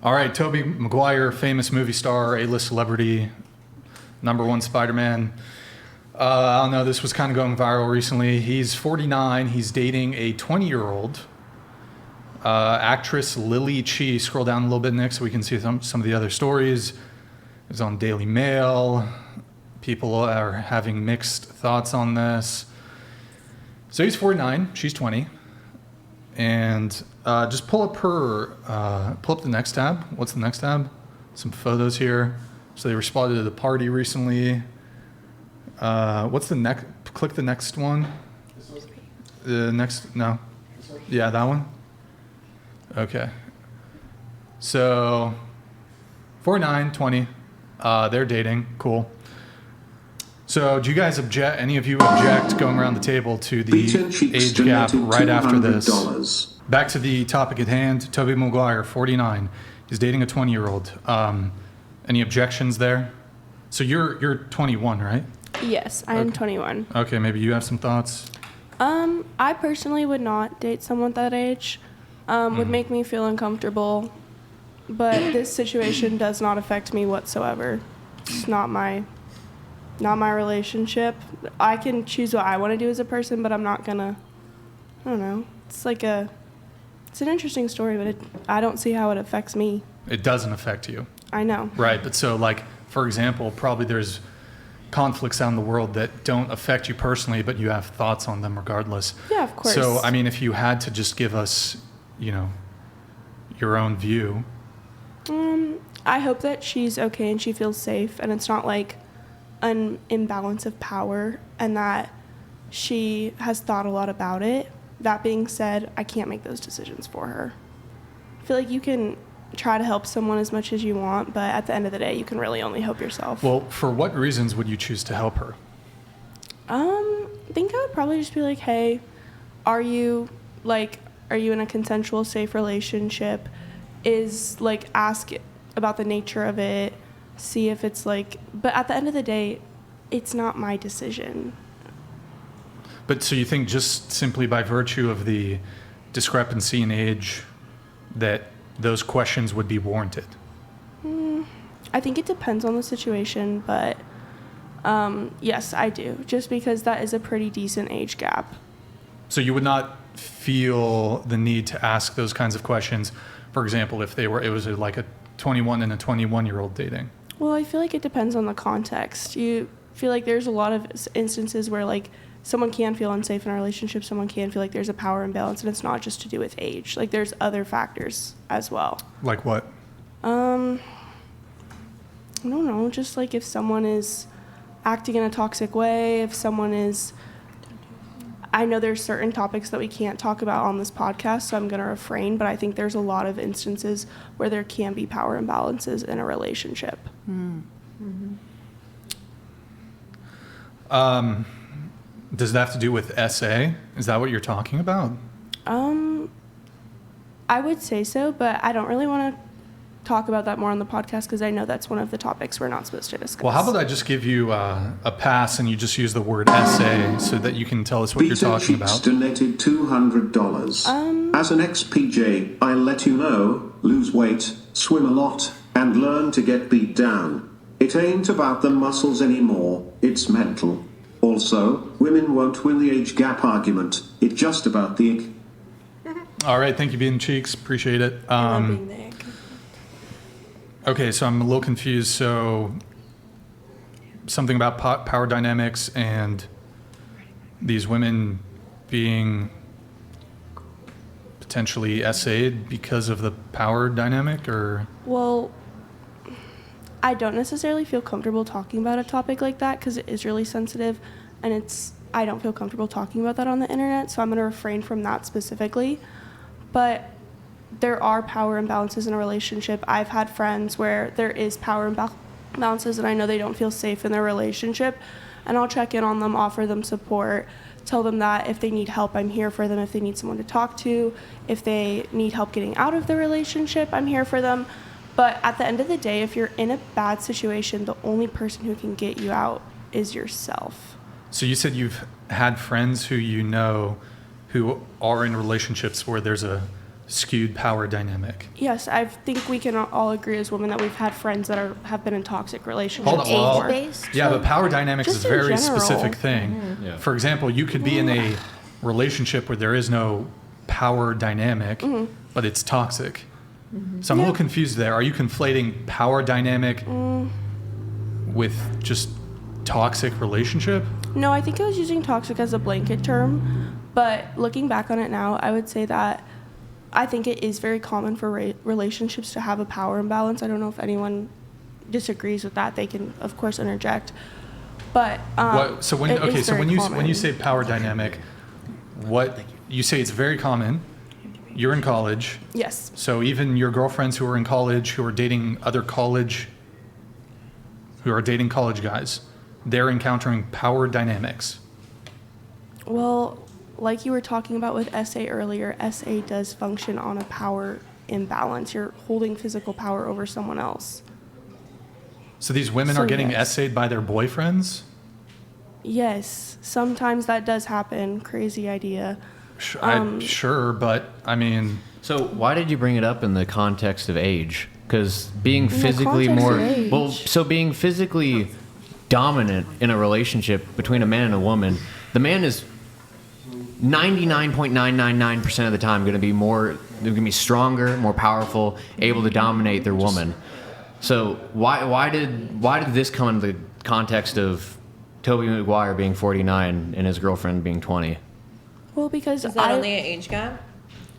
All right, Tobey Maguire, famous movie star, A-list celebrity, #1 Spider-Man. I don't know, this was kind of going viral recently. He's 49. He's dating a 20-year-old actress, Lily Chi. Scroll down a little bit, Nick, so we can see some of the other stories. It was on Daily Mail. People are having mixed thoughts on this. So he's 49. She's 20. And just pull up the next tab. What's the next tab? Some photos here. So they responded to the party recently. What's the next? Click the next one. The next, no. Yeah, that one. Okay. So 49, 20. They're dating. Cool. So do you guys object, any of you object going around the table to the age gap right after this? Back to the topic at hand. Tobey Maguire, 49. He's dating a 20-year-old. Any objections there? So you're 21, right? Yes, I am 21. Okay, maybe you have some thoughts? I personally would not date someone that age. Would make me feel uncomfortable. But this situation does not affect me whatsoever. It's not my relationship. I can choose what I want to do as a person, but I'm not gonna, I don't know. It's an interesting story, but I don't see how it affects me. It doesn't affect you. I know. Right, but so like, for example, probably there's conflicts out in the world that don't affect you personally, but you have thoughts on them regardless. Yeah, of course. So, I mean, if you had to just give us, your own view. I hope that she's okay and she feels safe and it's not like an imbalance of power and that she has thought a lot about it. That being said, I can't make those decisions for her. I feel like you can try to help someone as much as you want, but at the end of the day, you can really only help yourself. Well, for what reasons would you choose to help her? I think I would probably just be like, hey, are you in a consensual, safe relationship? Ask about the nature of it, see if it's but at the end of the day, it's not my decision. But so you think just simply by virtue of the discrepancy in age that those questions would be warranted? I think it depends on the situation, but yes, I do. Just because that is a pretty decent age gap. So you would not feel the need to ask those kinds of questions, for example, if it was like a 21 and a 21-year-old dating? Well, I feel like it depends on the context. You feel like there's a lot of instances where someone can feel unsafe in a relationship, someone can feel like there's a power imbalance, and it's not just to do with age. There's other factors as well. Like what? I don't know, just if someone is acting in a toxic way, if someone is... I know there's certain topics that we can't talk about on this podcast, so I'm going to refrain, but I think there's a lot of instances where there can be power imbalances in a relationship. Mm-hmm. Does that have to do with SA? Is that what you're talking about? I would say so, but I don't really want to talk about that more on the podcast because I know that's one of the topics we're not supposed to discuss. Well, how about I just give you a pass and you just use the word SA so that you can tell us what you're talking about? Donated $200. As an ex-PJ, I'll let you know, lose weight, swim a lot, and learn to get beat down. It ain't about the muscles anymore, it's mental. Also, women won't win the age gap argument. It's just about the ick. All right, thank you, Bean Cheeks. Appreciate it. I love being the ick. Okay, so I'm a little confused. So something about power dynamics and these women being potentially SA'd because of the power dynamic, or? Well, I don't necessarily feel comfortable talking about a topic like that because it is really sensitive, and I don't feel comfortable talking about that on the internet, so I'm going to refrain from that specifically. But there are power imbalances in a relationship. I've had friends where there is power imbalances and I know they don't feel safe in their relationship, and I'll check in on them, offer them support, tell them that if they need help, I'm here for them. If they need someone to talk to, if they need help getting out of the relationship, I'm here for them. But at the end of the day, if you're in a bad situation, the only person who can get you out is yourself. So you said you've had friends who are in relationships where there's a skewed power dynamic. Yes, I think we can all agree as women that we've had friends that have been in toxic relationships. Hold on. before. Age-based? Yeah, but power dynamics is Just a in very general. specific thing. Yeah. For example, you could be in a relationship where there is no power dynamic, but it's toxic. So I'm a little confused there. Are you conflating power dynamic with just toxic relationship? No, I think I was using toxic as a blanket term, but looking back on it now, I would say that I think it is very common for relationships to have a power imbalance. I don't know if anyone disagrees with that. They can, of course, interject. But So when you say power dynamic, what you say it's very common. You're in college, yes, so even your girlfriends who are in college, who are dating college guys, they're encountering power dynamics. well, like you were talking about with SA earlier, SA does function on a power imbalance. You're holding physical power over someone else. So these women So are getting yes. essayed by their boyfriends? Yes, sometimes that does happen. Crazy idea. I'm sure, but I mean, So why did you bring it up in the context of age? Because being the physically context more of age. well, so being physically dominant in a relationship between a man and a woman, the man is 99.999% of the time going to be more, they're going to be stronger, more powerful, able to dominate their woman. So why did this come into the context of Tobey Maguire being 49 and his girlfriend being 20? Well, because Is that only an age gap?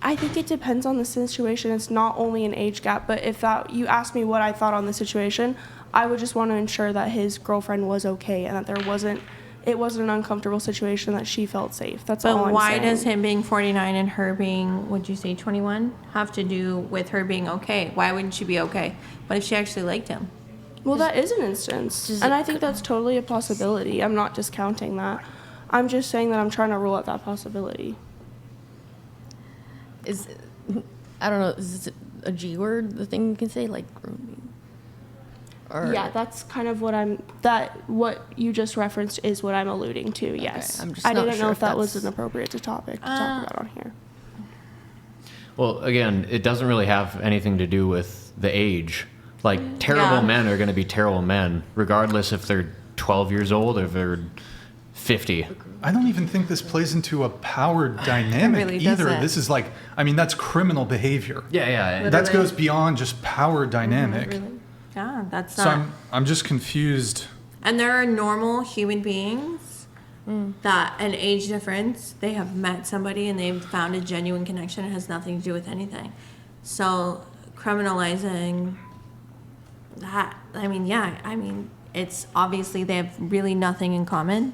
I think it depends on the situation. It's not only an age gap, but if you asked me what I thought on the situation, I would just want to ensure that his girlfriend was okay and that it wasn't an uncomfortable situation, that she felt safe. That's all But I'm why saying. does him being 49 and her being, would you say 21, have to do with her being okay? Why wouldn't she be okay? What if she actually liked him? Well, that is an instance, and I think that's totally a possibility. I'm not discounting that. I'm just saying that I'm trying to rule out that possibility. I don't know, is it a G word, the thing you can say, like grooming? Or, Yeah, that's kind of what you just referenced is what I'm alluding to. Yes, I'm just I not didn't know sure if if that was that's- an appropriate topic to talk about on here. Well, again, it doesn't really have anything to do with the age. Like, terrible Yeah. men are going to be terrible men, regardless if they're 12 years old or if they're 50. I don't even think this plays into a power dynamic really either. doesn't. This is like, I mean, that's criminal behavior. Yeah. That goes beyond just power dynamic. Really? Yeah, that's So not. I'm just confused. And there are normal human beings that an age difference, they have met somebody and they've found a genuine connection. It has nothing to do with anything. So criminalizing that, it's obviously they have really nothing in common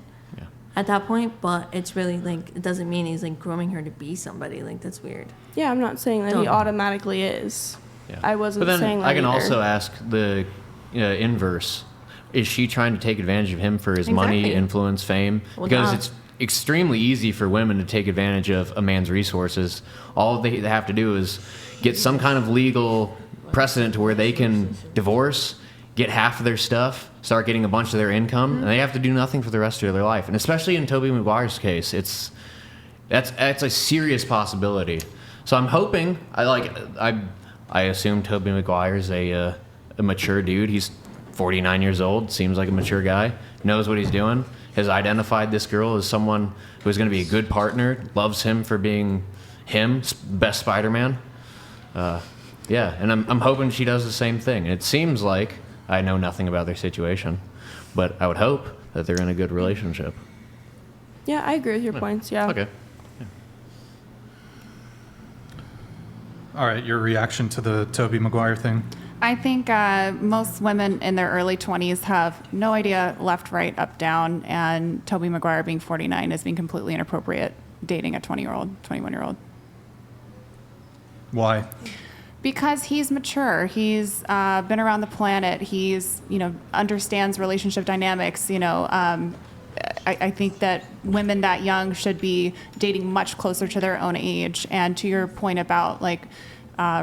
at that point, but it's really like, it doesn't mean he's like grooming her to be somebody. Like, that's weird. Yeah, I'm not saying that he Don't. automatically is. Yeah. I wasn't But then saying that I can either. also ask the inverse. Is she trying to take advantage of him for his money, Exactly. influence, fame? Well, Because duh. it's extremely easy for women to take advantage of a man's resources. All they have to do is get some kind of legal precedent to where they can divorce, get half of their stuff, start getting a bunch of their income, and they have to do nothing for the rest of their life. And especially in Tobey Maguire's case, that's a serious possibility. So I'm hoping I assume Tobey Maguire's a mature dude. He's 49 years old, seems like a mature guy, knows what he's doing, has identified this girl as someone who's going to be a good partner, loves him for being him, best Spider-Man. Yeah, and I'm hoping she does the same thing. It seems like, I know nothing about their situation, but I would hope that they're in a good relationship. Yeah, I agree with your points. Yeah. Okay. All right, your reaction to the Tobey Maguire thing? I think most women in their early 20s have no idea left, right, up, down, and Tobey Maguire being 49 is being completely inappropriate dating a 20-year-old, 21-year-old. Why? Because he's mature. He's been around the planet. He's, understands relationship dynamics. I think that women that young should be dating much closer to their own age. And to your point about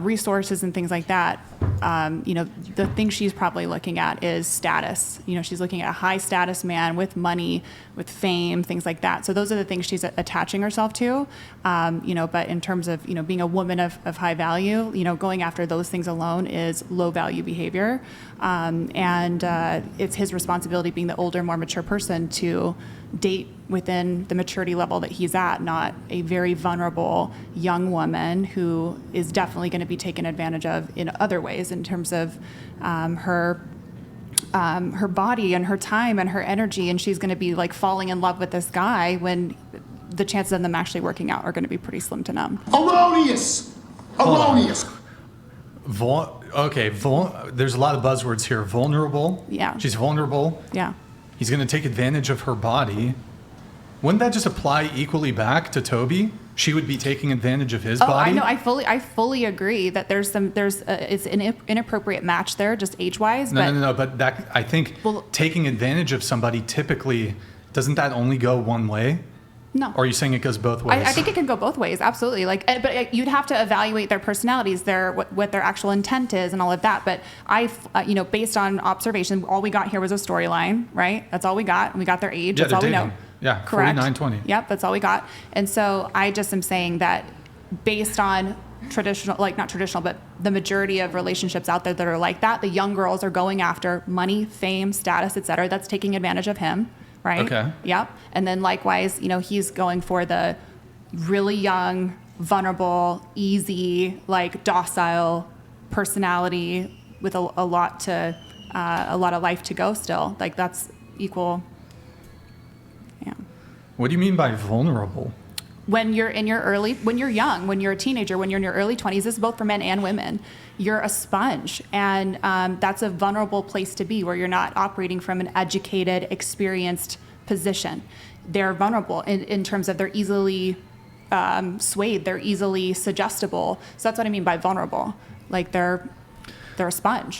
resources and things like that, the thing she's probably looking at is status. She's looking at a high status man with money, with fame, things like that. So those are the things she's attaching herself to. But in terms of, being a woman of high value, going after those things alone is low value behavior. And it's his responsibility, being the older, more mature person, to date within the maturity level that he's at, not a very vulnerable young woman who is definitely going to be taken advantage of in other ways in terms of her body and her time and her energy, and she's going to be like falling in love with this guy when the chances of them actually working out are going to be pretty slim to none. Erroneous! Erroneous! There's a lot of buzzwords here. Vulnerable. Yeah. She's vulnerable. Yeah. He's going to take advantage of her body. Wouldn't that just apply equally back to Tobey? She would be taking advantage of his body. I know. I fully agree that it's an inappropriate match there, just age-wise. No. But that, I think, taking advantage of somebody typically, doesn't that only go one way? No. Or are you saying it goes both ways? I think it can go both ways, absolutely. But you'd have to evaluate their personalities, what their actual intent is, and all of that. But based on observation, all we got here was a storyline, right? That's all we got. And we got their age. Yeah, that's all dating. we know. Yeah, correct. 49, 20. Yep, that's all we got. And so I just am saying that based on traditional, not traditional, but the majority of relationships out there that are like that, the young girls are going after money, fame, status, et cetera. That's taking advantage of him. Right? Okay. Yep. And then likewise, he's going for the really young, vulnerable, easy, docile personality with a lot of life to go still. That's equal. Yeah. What do you mean by vulnerable? When you're young, when you're a teenager, when you're in your early 20s, this is both for men and women, you're a sponge. And that's a vulnerable place to be, where you're not operating from an educated, experienced position. They're vulnerable in terms of they're easily swayed, they're easily suggestible. So that's what I mean by vulnerable. They're a sponge.